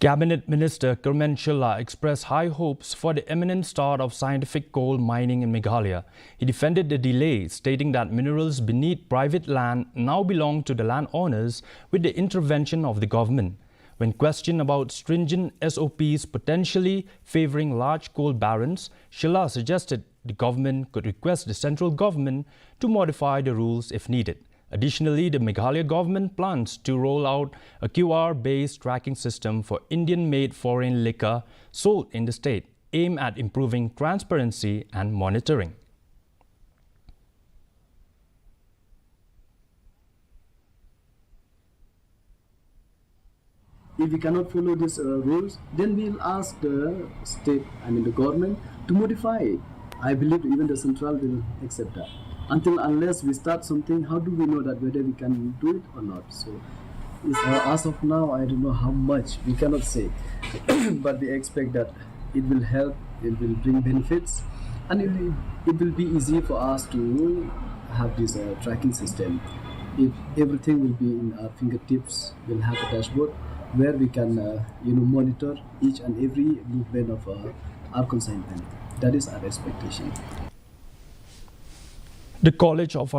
Cabinet Minister Kyrmen Shylla expressed high hopes for the imminent start of scientific coal mining in Meghalaya. He defended the delay, stating that minerals beneath private land now belong to the landowners with the intervention of the government. When questioned about stringent SOPs potentially favoring large coal barons, Shylla suggested the government could request the central government to modify the rules if needed. Additionally, the Meghalaya government plans to roll out a QR-based tracking system for Indian-made foreign liquor sold in the state, aimed at improving transparency and monitoring. If we cannot follow these rules, then we'll ask the state, the government, to modify it. I believe even the central will accept that. Unless we start something, how do we know that whether we can do it or not? So, as of now, I don't know how much, we cannot say. But we expect that it will help, it will bring benefits, and it will be easy for us to have this tracking system. If everything will be in our fingertips, we'll have a dashboard where we can monitor each and every movement of our consignment. That is our expectation. The College of